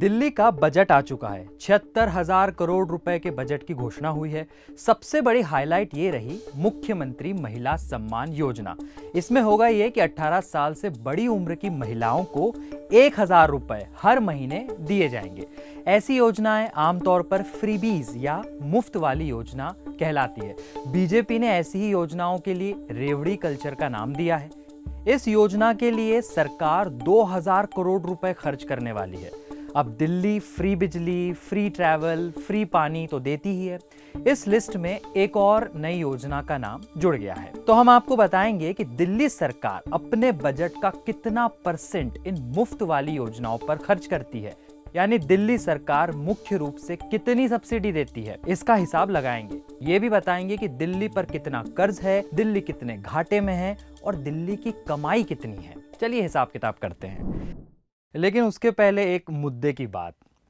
दिल्ली का बजट आ चुका है। 76,000 करोड़ रुपए के बजट की घोषणा हुई है। सबसे बड़ी हाईलाइट ये रही मुख्यमंत्री महिला सम्मान योजना। इसमें होगा ये कि 18 साल से बड़ी उम्र की महिलाओं को 1,000 रुपए हर महीने दिए जाएंगे। ऐसी योजनाएं आमतौर पर फ्रीबीज या मुफ्त वाली योजना कहलाती है। बीजेपी ने ऐसी ही योजनाओं के लिए रेवड़ी कल्चर का नाम दिया है। इस योजना के लिए सरकार 2,000 करोड़ रुपए खर्च करने वाली है। अब दिल्ली फ्री बिजली, फ्री ट्रैवल, फ्री पानी तो देती ही है। इस लिस्ट में एक और नई योजना का नाम जुड़ गया है। तो हम आपको बताएंगे कि दिल्ली सरकार अपने बजट का कितना % इन मुफ्त वाली योजनाओं पर खर्च करती है, यानी दिल्ली सरकार मुख्य रूप से कितनी सब्सिडी देती है, इसका हिसाब लगाएंगे। ये भी बताएंगे कि दिल्ली पर कितना कर्ज है, दिल्ली कितने घाटे में है और दिल्ली की कमाई कितनी है। चलिए हिसाब किताब करते हैं, लेकिन उसके पहले एक मुद्दे की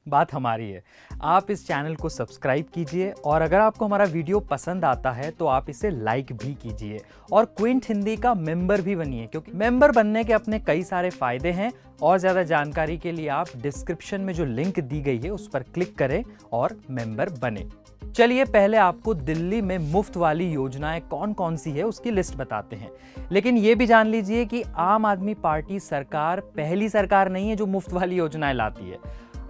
बात हमारी है। आप इस चैनल को सब्सक्राइब कीजिए और अगर आपको हमारा वीडियो पसंद आता है तो आप इसे लाइक भी कीजिए और क्विंट हिंदी का मेंबर भी बनिए, क्योंकि मेंबर बनने के अपने कई सारे फायदे हैं। और ज़्यादा जानकारी के लिए आप डिस्क्रिप्शन में जो लिंक दी गई है उस पर क्लिक करें और मेंबर बने। चलिए पहले आपको दिल्ली में मुफ्त वाली योजनाएं कौन कौन सी है उसकी लिस्ट बताते हैं। लेकिन ये भी जान लीजिए कि आम आदमी पार्टी सरकार पहली सरकार नहीं है जो मुफ्त वाली योजनाएं लाती है।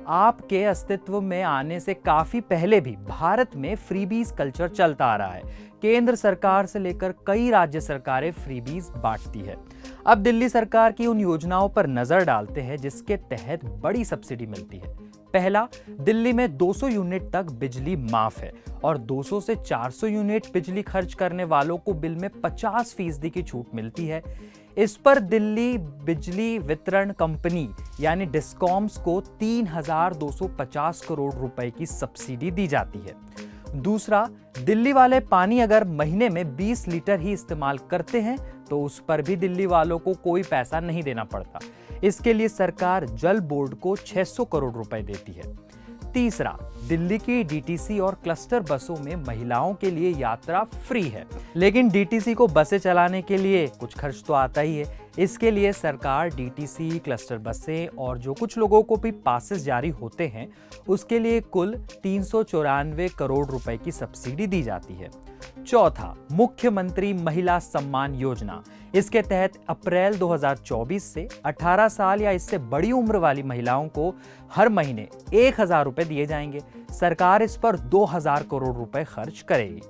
आपके अस्तित्व में आने से काफी पहले भी भारत में फ्रीबीज कल्चर चलता आ रहा है। केंद्र सरकार से लेकर कई राज्य सरकारें फ्रीबीज बांटती है। अब दिल्ली सरकार की उन योजनाओं पर नजर डालते हैं जिसके तहत बड़ी सब्सिडी मिलती है। पहला, दिल्ली में 200 यूनिट तक बिजली माफ है और 200 से 400 यूनिट बिजली खर्च करने वालों को बिल में 50% की छूट मिलती है। इस पर दिल्ली बिजली वितरण कंपनी यानी डिस्कॉम्स को 3,250 करोड़ रुपए की सब्सिडी दी जाती है। दूसरा, दिल्ली वाले पानी अगर महीने में 20 लीटर ही इस्तेमाल करते हैं तो उस पर भी दिल्ली वालों को कोई पैसा नहीं देना पड़ता। इसके लिए सरकार जल बोर्ड को 600 करोड़ रुपए देती है। तीसरा, दिल्ली की डीटीसी और क्लस्टर बसों में महिलाओं के लिए यात्रा फ्री है, लेकिन डीटीसी को बसें चलाने के लिए कुछ खर्च तो आता ही है। इसके लिए सरकार डीटीसी, क्लस्टर बसें और जो कुछ लोगों को भी पासेस जारी होते हैं उसके लिए कुल 394 करोड़ रुपए की सब्सिडी दी जाती है। चौथा, मुख्यमंत्री महिला सम्मान योजना। इसके तहत अप्रैल 2024 से 18 साल या इससे बड़ी उम्र वाली महिलाओं को हर महीने 1,000 रुपए दिए जाएंगे। सरकार इस पर 2,000 करोड़ रुपए खर्च करेगी।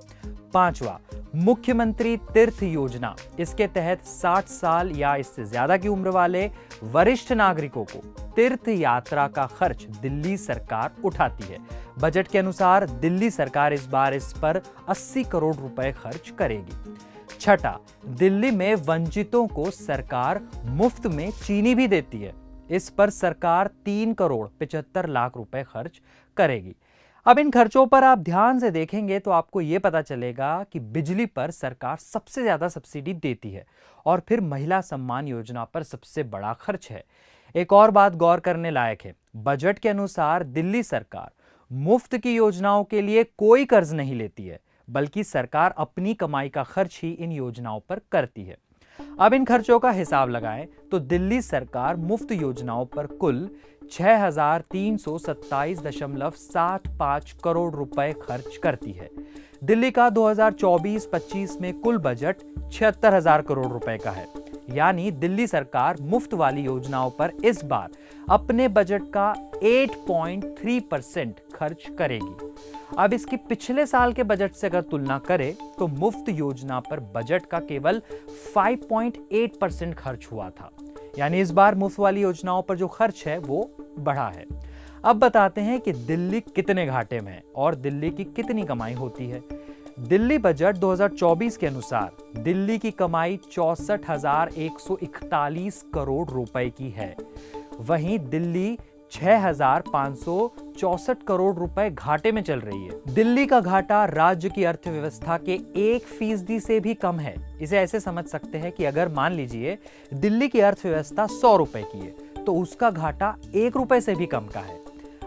पांचवा, मुख्यमंत्री तीर्थ योजना। इसके तहत 60 साल या इससे ज्यादा की उम्र वाले वरिष्ठ नागरिकों को तीर्थ यात्रा का खर्च दिल्ली सरकार उठाती है। बजट के अनुसार दिल्ली सरकार इस बार इस पर 80 करोड़ रुपए खर्च करेगी। छठा, दिल्ली में वंचितों को सरकार मुफ्त में चीनी भी देती है। इस पर सरकार 3 करोड़ 75 लाख रुपए खर्च करेगी। अब इन खर्चों पर आप ध्यान से देखेंगे तो आपको यह पता चलेगा कि बिजली पर सरकार सबसे ज्यादा सब्सिडी देती है और फिर महिला सम्मान योजना पर सबसे बड़ा खर्च है। एक और बात गौर करने लायक है, बजट के अनुसार दिल्ली सरकार मुफ्त की योजनाओं के लिए कोई कर्ज नहीं लेती है, बल्कि सरकार अपनी कमाई का खर्च ही इन योजनाओं पर करती है। अब इन खर्चों का हिसाब लगाएं तो दिल्ली सरकार मुफ्त योजनाओं पर कुल 6,327.75 करोड़ रुपए खर्च करती है। दिल्ली का 2024-25 में कुल बजट 76,000 करोड़ रुपए का है, यानी दिल्ली सरकार मुफ्त वाली योजनाओं पर इस बार अपने बजट का 8.3% खर्च करेगी। अब इसकी पिछले साल के बजट से अगर तुलना करें तो मुफ्त योजना पर बजट का केवल 5.8% खर्च हुआ था, यानी इस बार मुफ्त वाली योजनाओं पर जो खर्च है वो बढ़ा है। अब बताते हैं कि दिल्ली कितने घाटे में है और दिल्ली की कितनी कमाई होती है। दिल्ली बजट 2024 के अनुसार दिल्ली की कमाई 64,141 करोड़ रुपए की है। वहीं दिल्ली 6,564 करोड़ रुपए घाटे में चल रही है। दिल्ली का घाटा राज्य की अर्थव्यवस्था के 1% से भी कम है। इसे ऐसे समझ सकते हैं कि अगर मान लीजिए दिल्ली की अर्थव्यवस्था 100 रुपए की है तो उसका घाटा 1 रुपए से भी कम का है।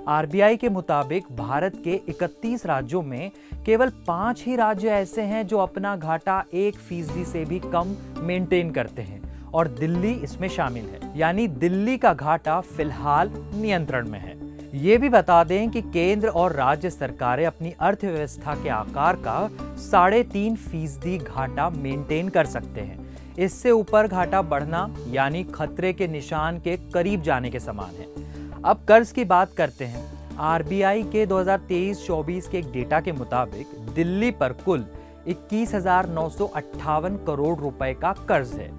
आरबीआई के मुताबिक भारत के 31 राज्यों में केवल 5 ही राज्य ऐसे हैं जो अपना घाटा 1% से भी कम मेंटेन करते हैं और दिल्ली इसमें शामिल है, यानी दिल्ली का घाटा फिलहाल नियंत्रण में है। ये भी बता दें कि केंद्र और राज्य सरकारें अपनी अर्थव्यवस्था के आकार का 3.5% घाटा मेंटेन कर सकते हैं। इससे ऊपर घाटा बढ़ना यानी खतरे के निशान के करीब जाने के समान है। अब कर्ज की बात करते हैं। आरबीआई के 2023-24 के एक डेटा के मुताबिक दिल्ली पर कुल 21,958 करोड़ रुपए का कर्ज है।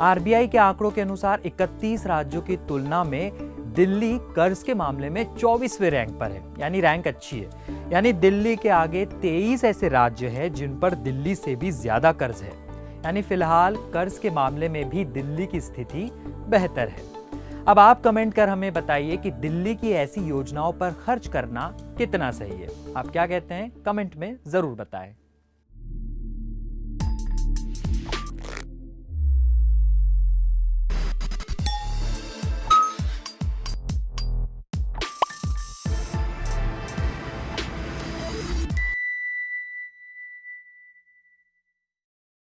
आरबीआई के आंकड़ों के अनुसार 31 राज्यों की तुलना में दिल्ली कर्ज के मामले में 24वें रैंक पर है, यानी रैंक अच्छी है। यानी दिल्ली के आगे 23 ऐसे राज्य हैं जिन पर दिल्ली से भी ज्यादा कर्ज है। यानी फिलहाल कर्ज के मामले में भी दिल्ली की स्थिति बेहतर है। अब आप कमेंट कर हमें बताइए कि दिल्ली की ऐसी योजनाओं पर खर्च करना कितना सही है। आप क्या कहते हैं, कमेंट में जरूर बताएं।